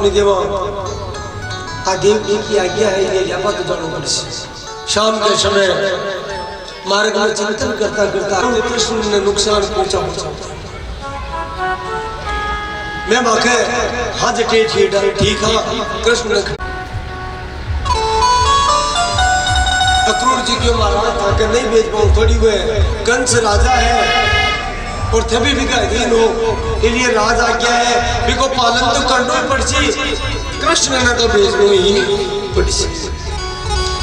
नहीं देवा देव की आज्ञा है ये लियापा तो जानो पड़े। शाम के समय मार्ग में चिंतन करता करता कृष्ण ने नुकसान पहुंचा मैं बाके हाँ जटे ठीक है कृष्ण ने अक्रूर जी क्यों मारा था कि नहीं बेच पाऊं थोड़ी हुए कंस राजा है और थे भी अधीन हो इसलिए राज आज्ञा है बिको पालन तो करना ही पड़सी कृष्ण ने तो बेचनो ही पड़सी।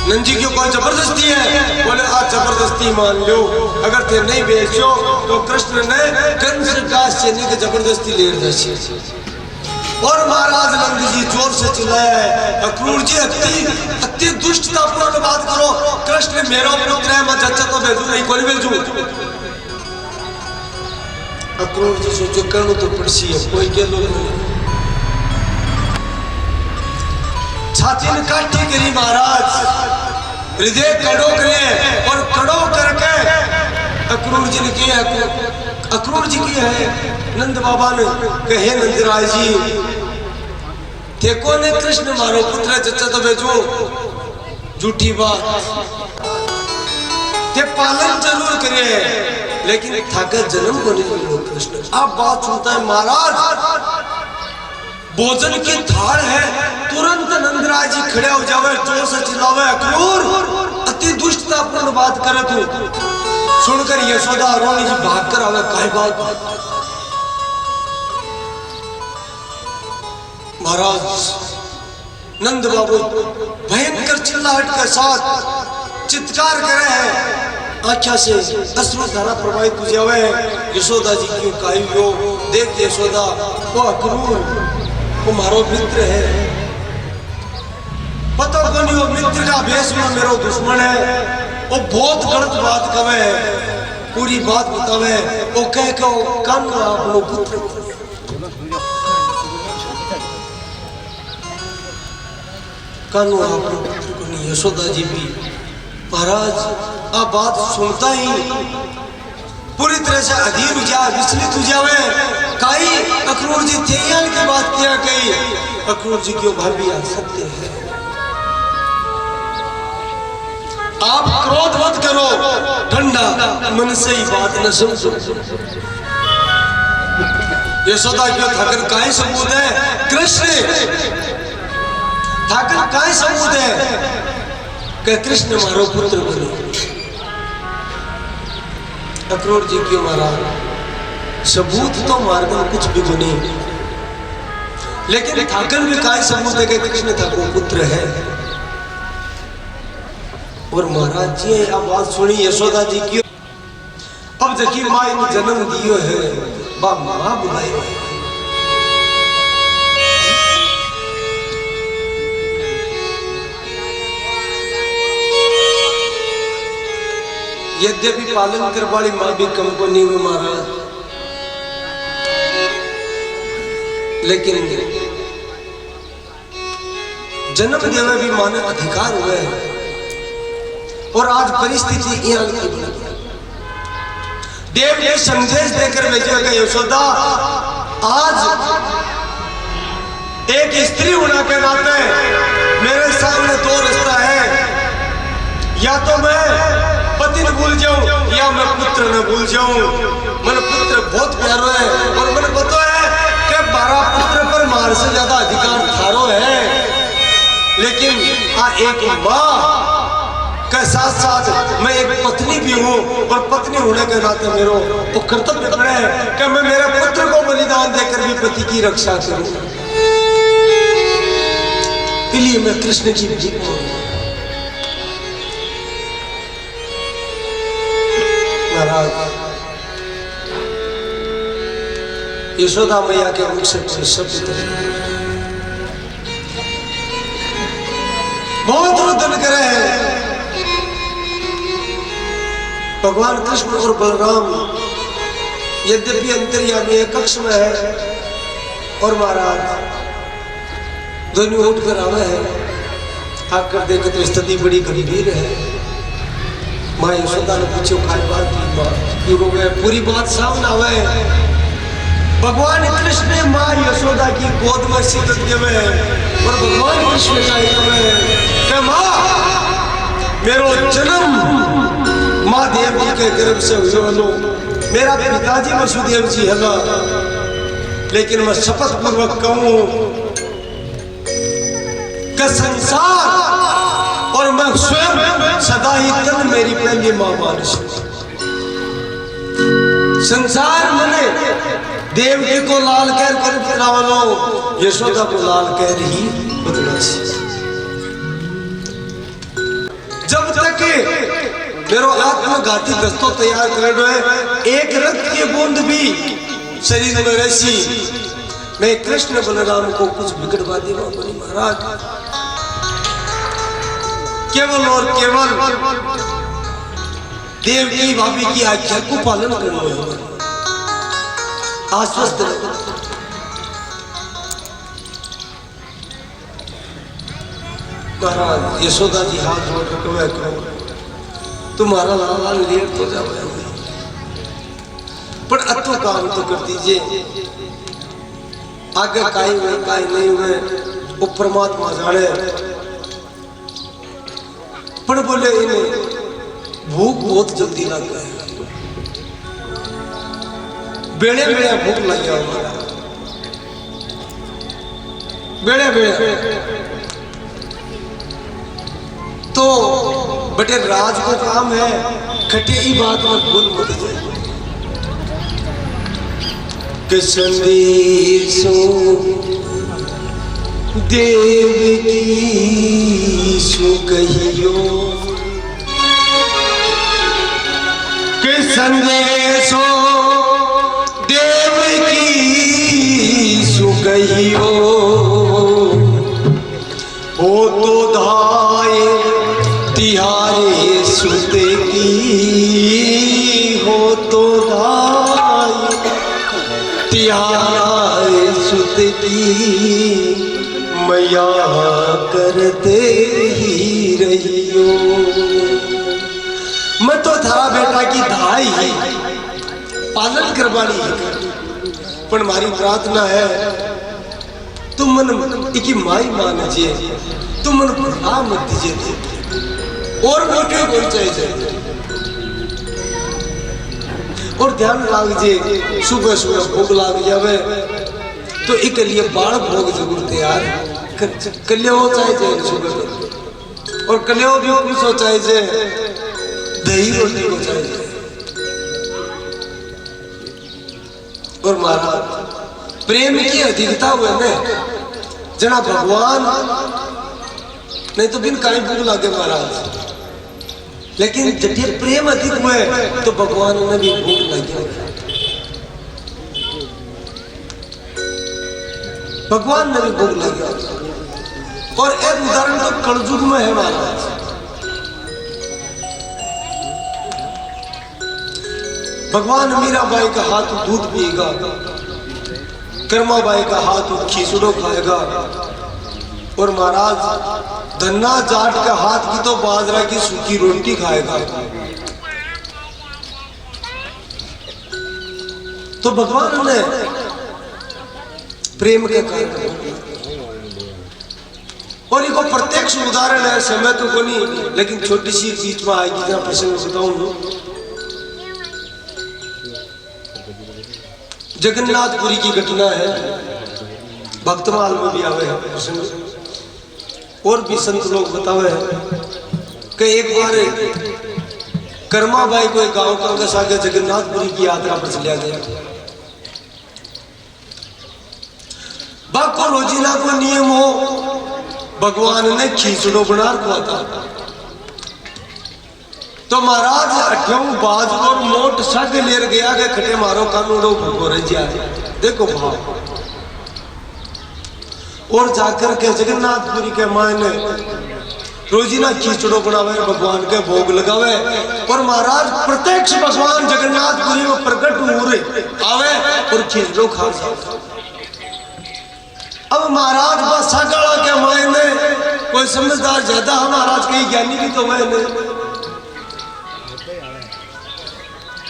नंदी क्यों कोई जबरदस्ती है बोले आज जबरदस्ती मान लो अगर थे नहीं बेचो तो कृष्ण ने कंस का चेनी के जबरदस्ती ले रही और महाराज नंद जी जोर से चिल्लाया है अक्रूर जी अति दुष्टतापूर्ण बात करो कृष्ण मेरा पुत्र है मैं जच्चा तो भेजू नहीं कोई भेजू। अक्रूर जी सोचो करनो तो पड़सी है कोई के लोग छाती में काटी करी महाराज हृदय कड़ो करे और कड़ो करके अक्रूर जी ने किया अक्रूर जी की है नंद बाबा ने कहे नंदराज जी देखो ने कृष्ण मारो पुत्र चचा तो भेजो झूठी बात ते पालन जरूर करे लेकिन थाका जन्म को नहीं मिलो कृष्ण। अब बात सुनता है महाराज भोजन की थाल है तुरंत नंदराज जी खड़े हो जावे जोर से चिल्लावे अक्रूर अति दुष्टतापूर्ण बात करे तू। सुनकर यशोदा रोनी जी भाग कर आवे काय बात महाराज नंद बाबू भयंकर चिल्लाहट के साथ चित्कार करे हैं आख्या से अश्रुधारा प्रवाहित हो जावे। यशोदा जी क्यों काई हो देख यशोदा वो अक्रूर वो मारो मित्र है पता को नहीं वो मित्र का भेष में मेरो दुश्मन है वो बहुत गलत बात कवे पूरी बात बतावे वो कह के कान अपनो पुत्र कानू अपनो पुत्र को नहीं। यशोदा जी भी महाराज आ बात सुनता ही पूरी तरह से अधीर हो जाए विचलित हो जावे काई अक्रूर जी तेयाल की बात किया कही अक्रूर जी क्यों भाभी आ सकते हैं आप क्रोध मत करो ठंडा मन से ही बात न समझो। यशोदा क्यों थाकर काय सबूत है कृष्ण थाकर काय सबूत है कि कृष्ण मारो पुत्र बने। अक्रूर जी क्यों मारा सबूत तो मार्ग में कुछ भी बने लेकिन थाकर भी काय सबूत है कि कृष्ण ठाकुर पुत्र है। और महाराज जी अब बात सुनी यशोदा जी की अब जकी माँ इन जन्म दियो है बा माँ बुलाई यद्यपि पालन कर वाली माँ भी कम को नहीं हुई महाराज लेकिन जन्म देवे भी माने अधिकार हुए और आज परिस्थिति देव ने संदेश देकर भेजेगा यशोदा आज एक स्त्री होने के नाते मेरे सामने दो रास्ता है या तो मैं पति न भूल जाऊं या मैं पुत्र न भूल जाऊं। मन पुत्र बहुत प्यारो है और मन पता है कि 12 पुत्र पर मार से ज्यादा अधिकार थारो है लेकिन एक माँ के साथ साथ मैं एक पत्नी भी हूँ और पत्नी होने के नाते मेरा तो कर्तव्य है कि मैं मेरे पुत्र को बलिदान देकर भी पति की रक्षा करूं। इसलिए मैं कृष्ण की जीत यशोदा मैया के मुख से शब्द बहुत रुदन करे हैं भगवान कृष्ण और बलराम यद्यपि अंतर्यामी एक कक्ष में है और महाराज दोनों उठ कर आवे है आकर देखे तो स्थिति बड़ी गंभीर है। माँ यशोदा ने पूछो काय बात की माँ पूरी बात सामने आवे भगवान कृष्ण माँ यशोदा की गोद में शीतल देवे और भगवान कृष्ण का माँ मेरो जन्म माँ देवी के गर्भ से हुए। मेरा पिताजी वसुदेव जी है, लेकिन मैं शपथ पूर्वक कहूं कि संसार और मैं स्वयं सदा ही तन मेरी पहली माँ मानस। संसार मने देवकी को लाल कह कर पिलावलो, यशोदा को लाल कह ही बदमाश। जब तक मेरो आत्मघाती दस्तों तैयार कर है, एक रक्त की बूंद भी शरीर में रहसी, मैं कृष्ण बलराम को कुछ बिगड़वा देवा बनी महाराज। केवल और केवल देवकी भाभी की आज्ञा को पालन करना है। आश्वस्त महाराज। यशोदा जी हाथ जोड़ के कहो तुम्हारा लाला लेट हो जाओ, पर अतो काम तो कर दीजिए। आगे काई हुए काई नहीं हुए वो परमात्मा जाने। पर बोले इन्हें भूख बहुत जल्दी लग गई, बेड़े बेड़े भूख लग गया हमारा, बेड़े बेड़े। तो बटे राज को काम है, खटे ही बात मत भूल मत जाए। कि संदेशो देव की सो कहियो, कि संदेशो देव की सो कहियो, हो तो धाय तिहारे सुते की, हो तो धाय तिहारे सुते की, मैया करते ही रहियो। मैं तो थारा बेटा की धाई पालन करवानी है, पर हमारी प्रार्थना है तुम मन एक माई मान दीजिए, तुम मन भुला मत दीजिए, और मोटे बोल चाहिए। और ध्यान लाग सुबह सुबह भोग लाग जावे तो एक लिए बाल भोग जरूर तैयार कल्यो चाहिए सुबह, और कल्यो भी कुछ हो चाहिए, दही रोटी हो चाहिए। और महाराज प्रेम की अधिकता हुए ने जना भगवान नहीं तो बिन काई भूख लागे महाराज, लेकिन जब ये प्रेम अधिक हुए तो भगवान ने भी भूख लगी। भगवान ने भी भूख लगी। और एक उदाहरण तो कलयुग में है महाराज। भगवान मीराबाई का हाथ दूध पिएगा, कर्माबाई का हाथ खीसड़ो खाएगा, और महाराज धन्ना जाट का हाथ की तो बाजरा की सूखी रोटी खाएगा। तो भगवान ने प्रेम के कारण, और ये प्रत्यक्ष उदाहरण है, समय तो को नहीं, लेकिन छोटी सी चीज में आएगी जरा प्रसंग बताऊं। जगन्नाथपुरी की घटना है, भक्तमाल में भी आवे है प्रसंग, और भी संत लोग बतावे हैं कि एक बार कर्माबाई को एक गांव कांग्रेस आगे जगन्नाथपुरी की यात्रा पर चलिया गया। बाको रोजीना को नियम हो, भगवान ने खींचड़ो बना रखा था। तो महाराज अठ्यों बाज और मोट सग लेर गया के खटे मारो कानूड़ो भगो रह जाए, देखो भाव। और जाकर के जगन्नाथपुरी के मायने रोजीना खींचड़ो बनावे, भगवान के भोग लगावे, और महाराज प्रत्यक्ष भगवान जगन्नाथपुरी में प्रकट हुए आवे और खींचड़ो खा जाए। अब महाराज बस सगड़ा के मायने कोई समझदार ज्यादा है, महाराज कहीं ज्ञानी भी तो मैंने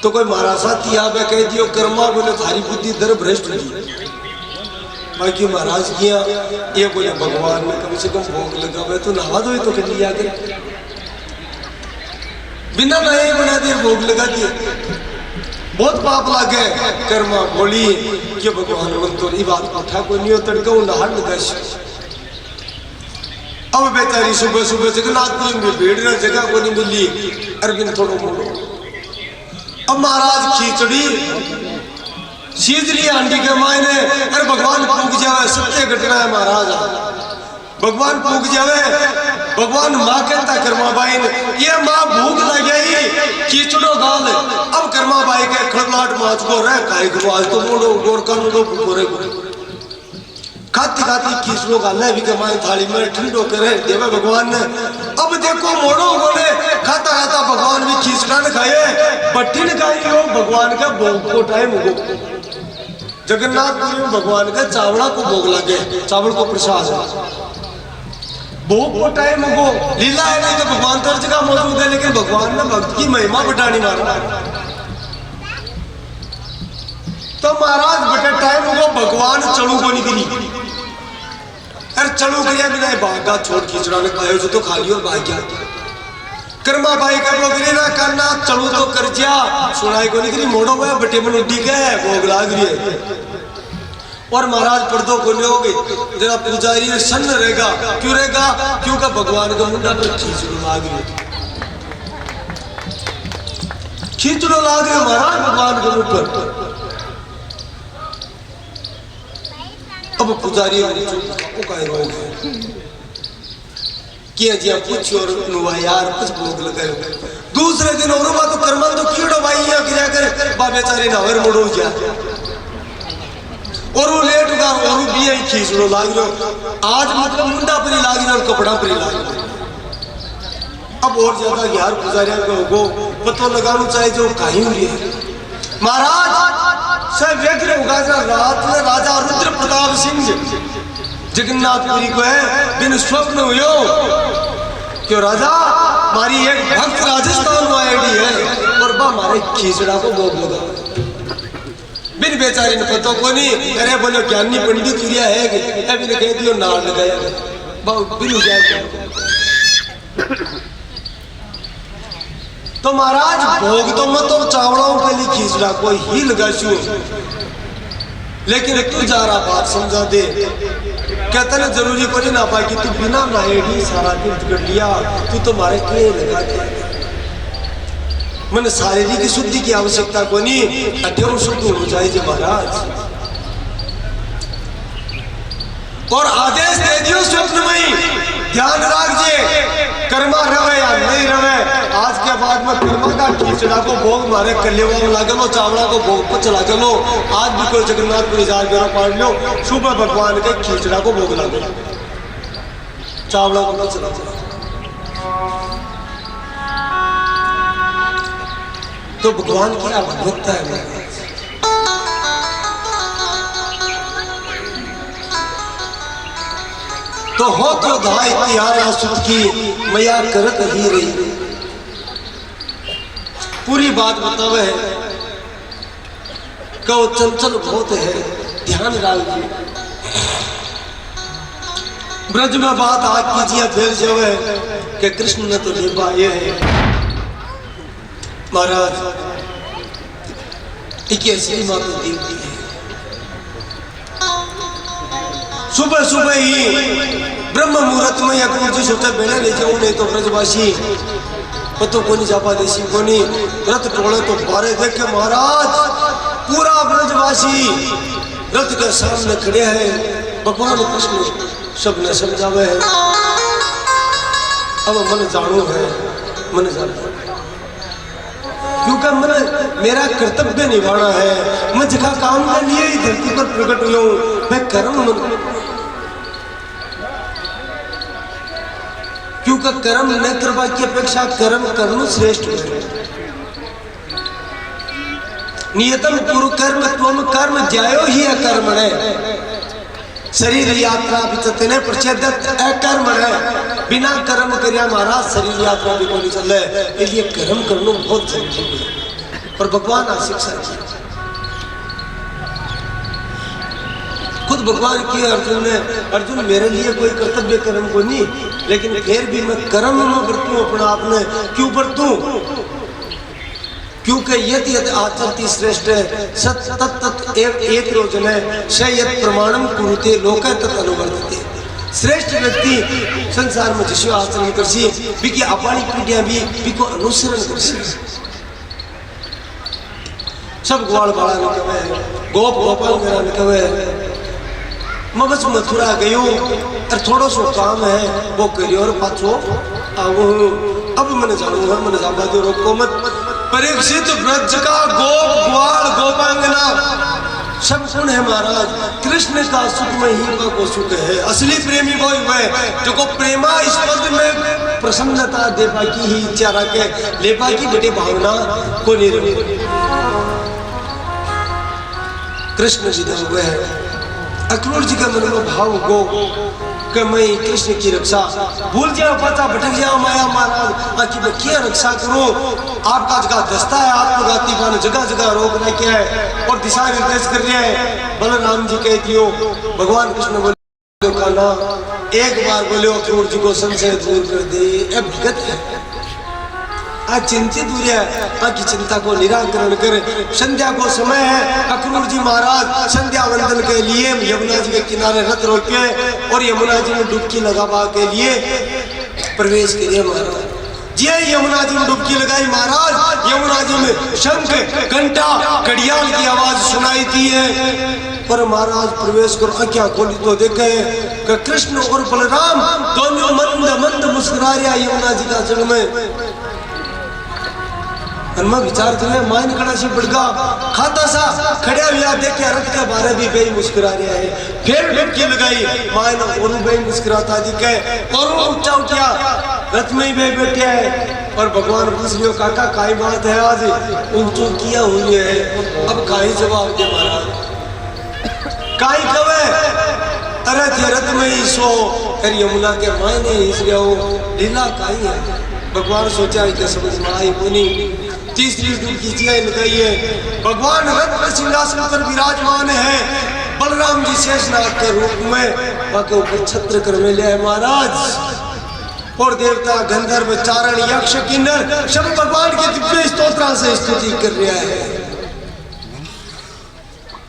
तो कोई महाराज साथी आवे कह दियो कर्मा बोले थारी बुद्धि दर भ्रष्ट हुई। बाकी महाराज किया ये बोले भगवान में कम से कम भोग लगावे तो नहा दो तो कर लिया कर बिना नहाए बना दिए भोग लगा दिए बहुत पाप लागे। कर्मा बोली कि भगवान मन तो बात उठा कोई नहीं तड़का नहा लगा। अब बेचारी सुबह सुबह जगन्नाथपुरी में भीड़ ना जगह को नहीं मिली अरविंद थोड़ा मोड़ो। अब महाराज खींचड़ी सीधरी आंटी के मायने अरे भगवान पूग जावे सत्य घटना है महाराज भगवान पूग जावे भगवान माँ कहता कर्माबाई ने ये माँ भूख लगी खींचड़ो गाल अब कर्माबाई के खड़लाट माच को रह काई को आज तो मोड़ो गोरका नो गोरे खाती खाती खींचड़ो गाल भी कमाई थाली में ठंडो करे देवे भगवान ने। अब देखो मोड़ो बोले खाता खाता भगवान भी खींचड़ा न खाए बट्टी न खाई हो भगवान का भोग को टाइम हो जगन्नाथपुरी में भगवान का चावड़ा को भोग लगे चावल को प्रसाद भोग को टाइम हो लीला है नहीं तो भगवान तो हर जगह मौजूद है लेकिन भगवान ने भक्त की महिमा बढ़ानी मारा। तो महाराज बटे टाइम हो भगवान चलू को निकली अरे चलू गया बिना भागा छोड़ खींचड़ा ने खाए जो तो खाली और भाग गया। कर्मा भाई कर लो ना करना चलू तो कर जा सुनाई को निकली मोड़ो हुआ बटे मन उठी गए भोग लाग रही है और महाराज पर्दो को ले गए जरा पुजारी ने सन्न रहेगा क्यों रहेगा क्योंकि भगवान का मुंडा पर खींचड़ो लाग रही खींचड़ो लाग रहे महाराज भगवान के मुंह पर। अब पुजारी किया जी कुछ और नुआ यार कुछ भोग लगाए दूसरे दिन और बात तो कर्मा तो कीड़ो भाई यहाँ गिरा कर बा बेचारे ना वर मोड़ो जा और वो लेट उगा और भी यही खींचड़ो लाग रहा आज मतलब मुंडा परी लाग रहा और कपड़ा परी लाग रहा। अब और ज्यादा यार पुजारिया को पतो लगाना चाहिए जो कहीं हुई है महाराज सब व्यग्र होगा रात में राजा रुद्र प्रताप सिंह जगन्नाथपुरी को है बिन स्वप्न हुयो क्यों राजा हमारी एक भक्त राजस्थान में आईडी है और बा हमारे खींचड़ा को भोग लगा बिन बेचारे ने पता को नहीं अरे बोलो ज्ञानी पंडित क्रिया है कि अभी ने कह दियो नार लगाया बिन हो जाए। तो महाराज भोग तो मत और चावड़ों के लिए खींचड़ा कोई ही लगा शू लेकिन तू जा रहा बात समझा दे कहता ना जरूरी को नहीं ना पाई कि तू बिना नहाए सारा दिन कर लिया तू तो मारे के लगा दे मैंने शारीरिक शुद्धि की आवश्यकता को नहीं अध्ययन शुद्ध हो जाए जी महाराज और आदेश दे दियो स्वप्न में ध्यान रखिए कर्मा रवे या नहीं रवे आज के बाद में कर्मा का खींचड़ा को भोग मारे कलेवा में लागे लो चावड़ा को भोग पर चला के लो आज भी कोई जगन्नाथपुरी जार मेरा पाड़ लो सुबह भगवान के खींचड़ा को भोग लागे चावड़ा को चला तो भगवान की भगवत्ता है। तो हो तो धाई तिहारा सुख की मैया करत ही रही पूरी बात बतावे है कहो चंचल बहुत है ध्यान डालिए ब्रज में बात आज कीजिए फैल जावे कि कृष्ण ने तो लेबा ये है महाराज ठीक है माता देवती है सुबह सुबह ही ब्रह्म मुहूर्त में या जी सोचा बेने ले जाऊं नहीं तो ब्रजवासी पतो को नहीं जापा देसी को नहीं रथ टोले तो बारे देख के महाराज पूरा ब्रजवासी रथ के सामने खड़े हैं भगवान कृष्ण सब ने समझावे है अब मन जानो है मन जानो क्योंकि मैंने मेरा कर्तव्य निभाना है मैं जगह काम के लिए ही धरती पर प्रकट हुआ हूं मैं कर्म क्योंकि कर्म नेत्रवा की अपेक्षा कर्म कर्म श्रेष्ठ है नियतम कुरु कर्म त्वम कर्म ज्यायो ही अकर्म है शरीर यात्रा विचतने प्रचेदत अकर्म है बिना कर्म करिया महाराज शरीर यात्रा भी को नहीं चल इसलिए कर्म करना बहुत जरूरी है। और भगवान आ शिक्षा दी। खुद भगवान की अर्जुन ने, अर्जुन मेरे लिए कोई कर्तव्य कर्म को नहीं, लेकिन फिर भी मैं कर्म में बरतूं अपना आपने, क्यों बरतूं? क्योंकि यदि आचरति श्रेष्ठ सत तत् एक योजन है शयत प्रमाणम कुरुते लोक तत् अनुवर्तते। श्रेष्ठ व्यक्ति संसार में जिसो आचरण करसी बिकी अपनी पीढ़ियां भी बिको अनुसरण करसी। सब ग्वाल बाड़ा ने कहे, गोप गोपाल करा ने कहे, मैं बस मथुरा गयो और थोड़ा सो काम है वो करियो और पाछो अब मैंने जाऊंगा, मैंने जाऊंगा जो रोको मत। परीक्षित ब्रज का गोप ग्वाल गोपांगना सब सुन है महाराज, कृष्ण का सुख में ही को सुख है। असली प्रेमी वो है जो को प्रेमा इस पद में प्रसन्नता देवा की ही इच्छा रखे, लेवा की बड़ी भावना को नहीं रखे। कृष्ण जी हुए हैं अक्रूर जी का मन में भाव को कि मैं कृष्ण की रक्षा भूल जाओ, पता भटक जाओ माया महाराज आखिर मैं क्या रक्षा करूं। आपका जगह दस्ता है, आत्मघाती बन जगह जगह रोक रहे क्या है और दिशा निर्देश कर रहे हैं। बलराम जी कह दियो, भगवान कृष्ण बोले खाना एक बार बोले अक्रूर जी को संशय दूर कर दे। भगत है आज चिंतित हुई है की चिंता को निराकरण कर। संध्या को समय है, अक्रूर जी महाराज संध्या वंदन के लिए यमुना जी के किनारे रथ रोके और यमुना जी में डुबकी लगावा के लिए प्रवेश किए महाराज। ये यमुना जी में डुबकी लगाई महाराज, यमुना जी में शंख घंटा घड़ियाल की आवाज सुनाई दी है। पर महाराज प्रवेश कर आंखें खोली तो देखे कि कृष्ण और बलराम दोनों मंद मंद मुस्कुरा रहे यमुना जी का जल में। मैं विचार करे माइन कड़ा से बढ़गा खाता सा खड़े हुआ देखे रथ के बारे भी बेई मुस्कुरा रहा है। फिर डुबकी लगाई माइन और बेई मुस्कुराता दिखे और ऊंचा उठा रथ में ही बे बैठे है। और भगवान पूछ लियो काका काई बात है आज ऊंचो किया हुई है, अब काई जवाब दे महाराज काई कवे अरे थे रथ में ही सो फिर यमुना के मायने इसलिए लीला काई है। भगवान सोचा कि समझ में आई पुनी तीसरी डुबकी जिया लगाई है। भगवान रथ पर सिंहासन पर विराजमान है, बलराम जी शेषनाग के रूप में बाके ऊपर छत्र कर में ले महाराज। और देवता गंधर्व चारण यक्ष किन्नर सब भगवान के दिव्य स्तोत्रा से स्तुति कर रहा है।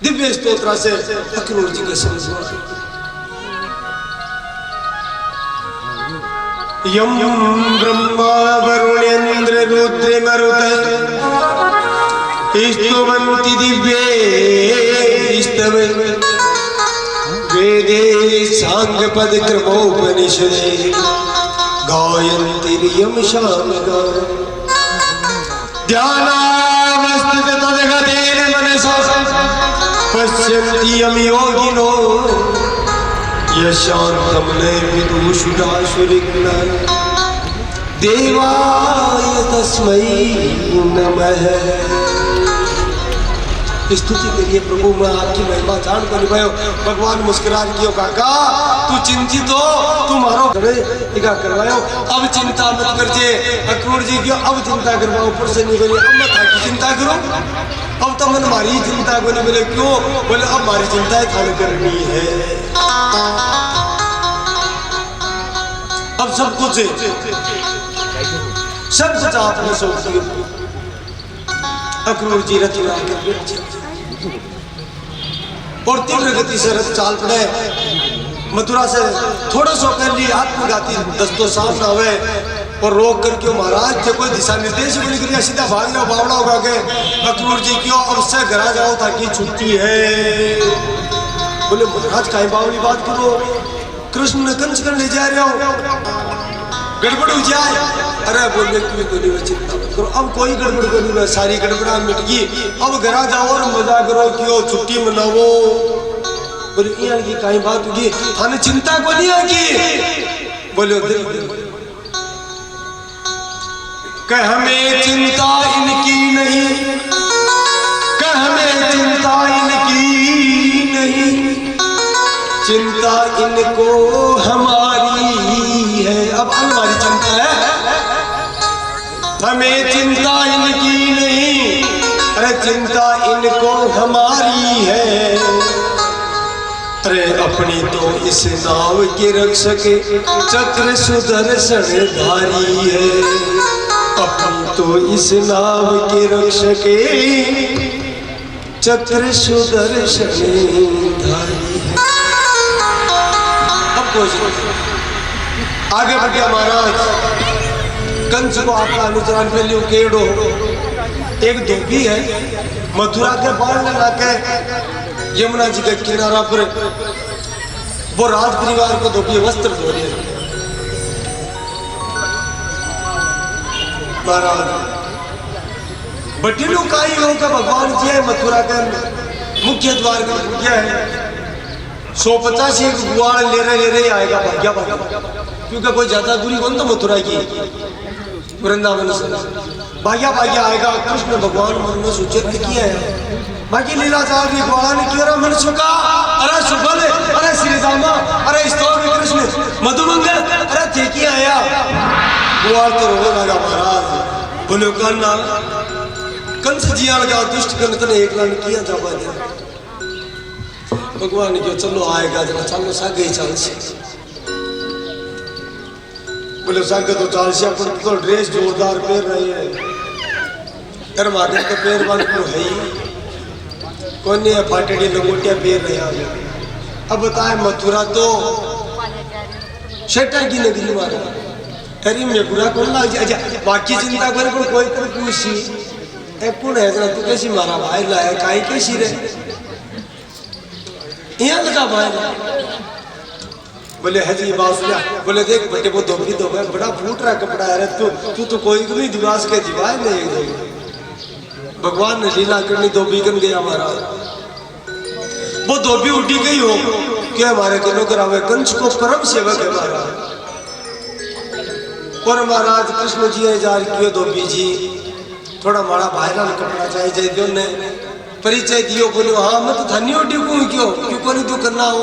दिव्य स्तोत्रा से अक्रूर जी के समझ में यम ब्रह्मा वरुणेन्द्र रुद्र मरुत स्तुवन्ति दिव्ये स्तवे वेदे सांगपद क्रमोपनिषदे गायन्ति यम शामगा ध्यानावस्थित तद्गतेन मनसा पश्यन्ति यम योगिनो यशांतम निर्विदुषुदासुरिग्न देवाय तस्मै नमः। स्तुति करिए प्रभु, मैं आपकी महिमा जान कर निभायो। भगवान मुस्कुरान कियो काका तू चिंतित हो, तुम्हारो घरे टीका करवायो, अब चिंता मत करजे। अक्रूर जी क्यों अब चिंता करवाओ, ऊपर से नहीं बोले अब मैं थाकी चिंता करूं, अब तो मन हमारी चिंता को नहीं बोले क्यों बोले अब हमारी चिंता थाने करनी है। अब सब कुछ आपने सौंप दिया। अक्रूर जी रथ में आकर बैठ और तीव्र गति से रथ चाल पड़े। मथुरा से थोड़ा सो कर लिए आत्मघाती दस्तों सामना हुए और रोक करके महाराज थे कोई दिशा निर्देश भी नहीं करिए, सीधा भाग जाओ बावड़ा होगा के अक्रूर जी क्यों अब से घर जाओ ताकि छुट्टी है। बोले महाराज काई बावली बात करो, कृष्ण ने कंस कर ले जा रहे हो गड़बड़ हो जाए। अरे बोले कोई चिंता मत करो, अब कोई गड़बड़ को नहीं, सारी गड़बड़ा मिट गई, अब घर जाओ और मजा करो क्यों छुट्टी मनाओ। बोले यहाँ की कहीं बात होगी थाने चिंता को नहीं आगी। बोले कह हमें चिंता इनकी नहीं, कह हमें चिंता इनकी नहीं, चिंता इनको हमारी है। अब हमारी चिंता है, हमें चिंता इनकी नहीं, चिंता इनको हमारी है, अरे अपनी तो इस नाव के रक्षक चक्र सुदर्शन धारी है, अपनी तो इस नाव के रक्षक चक्र सुदर्शन धारी है। अब आगे बढ़ गया महाराज, कंस को आपका अनुचरण पे लियो केड़ो, एक धोबी है मथुरा के बाढ़ लगा के यमुना जी के किनारा पर, वो राज परिवार को धोबी वस्त्र धो रहे हैं। महाराज बटिलू का ही होगा भगवान जी है, मथुरा का मुख्य द्वार का पूजा है, 150 एक गुआड़ ले रहे आएगा भाग्या भाग्या, क्योंकि कोई ज्यादा दूरी कौन तो मथुरा की वृंदावन से भाग्या भाग्या आएगा। कृष्ण भगवान मन में सूचित किया है, बाकी लीला साहब की गुआड़ा ने क्यों मन सुखा, अरे सुबल, अरे श्री दामा, अरे स्तोत्र कृष्ण मधुमंगल, अरे थे आया गुआड़ तो रोने लगा। महाराज बोलो करना कंस जी आएगा, दुष्ट कंस ने एक लाइन किया जा पाया, भगवान क्यों चलो आएगा जरा चलो सागे ही चल से, बोले सागे तो चाल से अपन तो ड्रेस जोरदार पहन रही है, अरे माथे तो पैर बांध को है ही कौन है, फाटेड़ी लंगोटिया पहन रहे हैं। अब बताए मथुरा तो शेटर की नगरी मारा, अरे मैं बुरा कौन लाग जाए, बाकी चिंता करे को कोई तो पूछी ए पुण है जरा तू कैसी मारा भाई लाया काई कैसी रे यहाँ लगा भाई, बोले हजी बासुया, बोले देख बेटे वो धोबी दो बड़ा फूट रहा कपड़ा है, तू तो कोई नहीं दिवास के दिवाए नहीं, भगवान ने लीला करनी धोबी कन गया महाराज, वो धोबी उठी गई हो क्या हमारे किलो करावे, कंस को परम सेवक है महाराज, और महाराज कृष्ण जी है जार क्यों धोबी जी थोड़ा माड़ा बाहर कपड़ा चाहिए दियो ने परिचय दियो, बोलो हाँ मैं तो धन्य क्यों क्यों को नहीं तो करना हो।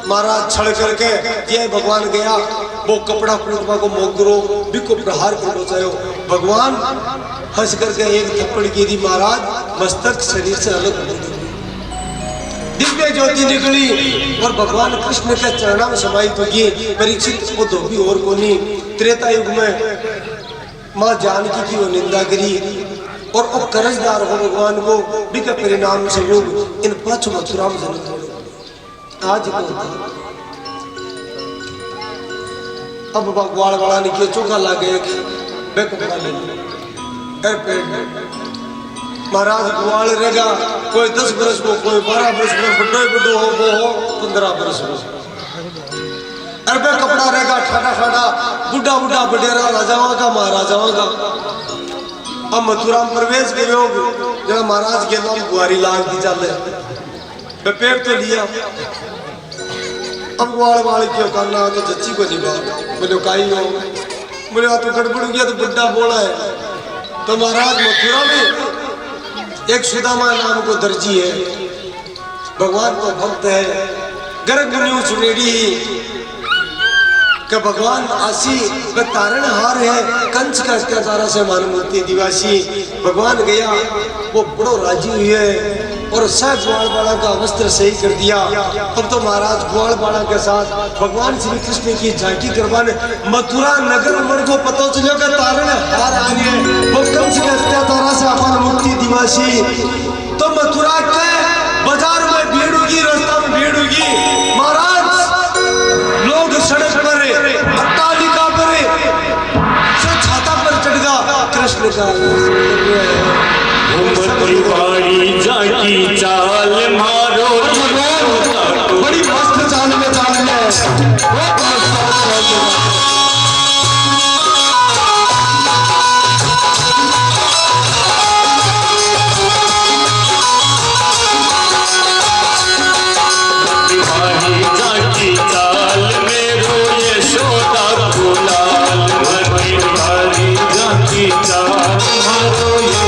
महाराज छड़ करके ये भगवान गया, वो कपड़ा फूटवा को मोगरो बिको प्रहार करो चाहो, भगवान हंस करके एक थप्पड़ की दी, महाराज मस्तक शरीर से अलग हो गई, दिव्य ज्योति निकली और भगवान कृष्ण के चरणों में समाहित होगी। परीक्षित को धोबी और कोनी, त्रेता युग में माँ जानकी की वो निंदा करी और वो कर्जदार हो भगवान को भी के परिणाम से लोग इन पांच मथुरा में जन्म आज को अब भगवान वाला ने क्यों चोखा लागे कपड़ा ले महाराज गुआल रहेगा, कोई 10 बरस को, कोई 12 बरस में, बड़ो हो वो हो 15 बरस में, अरबे कपड़ा रहेगा ठाडा ठाडा बुढ़ा बुढ़ा बडेरा राजाओं का महाराजाओं का। अब मथुरा में प्रवेश के योग जरा महाराज के नाम बुआरी लाग दी चल पेट तो लिया, अब वाड़ क्यों करना तो जच्ची को नहीं बात, बोले काई हो, बोले तू गड़बड़ गया तो बुढ़ा बोला है। तो महाराज मथुरा में एक सुदामा नाम को दर्जी है, भगवान को भक्त है, गर्ग मुनि सुनेड़ी कि भगवान आसी व तारण हार है, कंस के अत्याचार से मानमूर्ति दिवासी। भगवान गया वो बड़ो राजी हुए और सब ग्वालवाड़ा का वस्त्र सही कर दिया। अब तो महाराज ग्वालवाड़ा के साथ भगवान श्री कृष्ण की झांकी करवाने मथुरा नगर उमड़ को पता चलो कि तारण हार आ गए, वो कंस के अत्याचार से मानमूर्ति दिवासी। तो मथुरा के बाजार में भीड़ होगी, रास्ता में भीड़ होगी, महाराज लोग सड़क पर अट्टालिका पर छाता पर चढ़ कृष्ण का चाल मारो, बड़ी मस्त चाल में चाल चाल मारो ये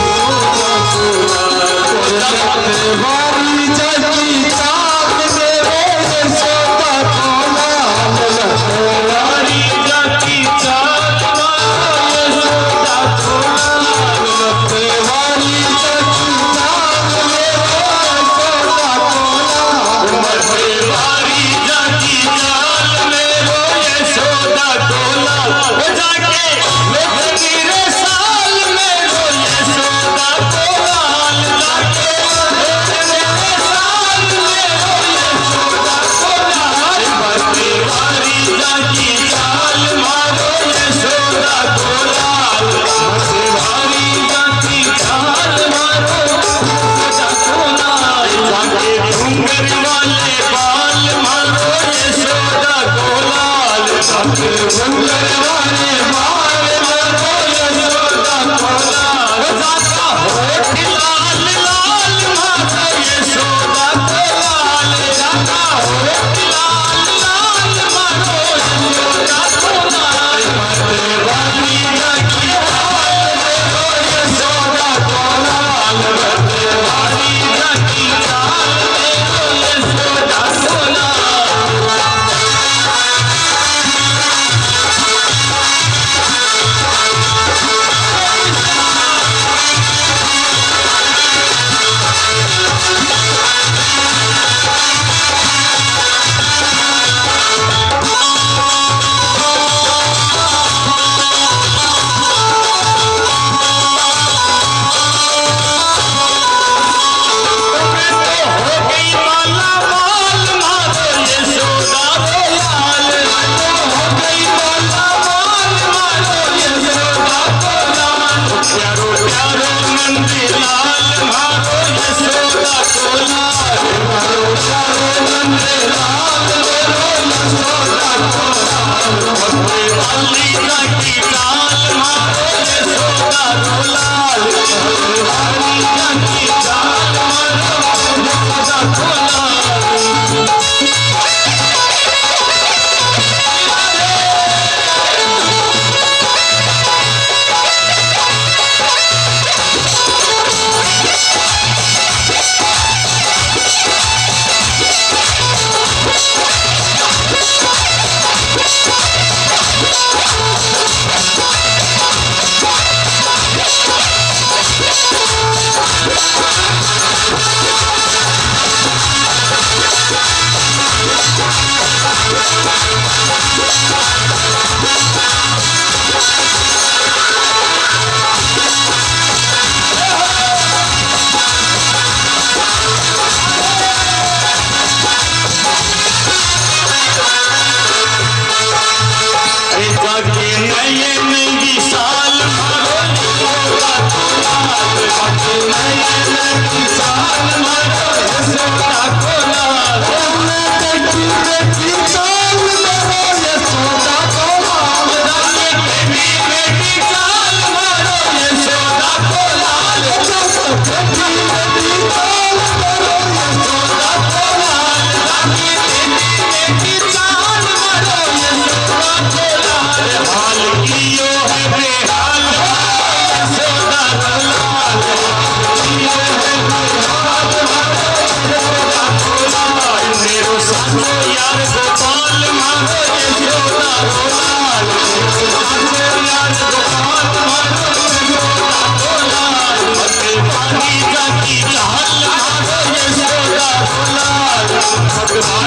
Yeah.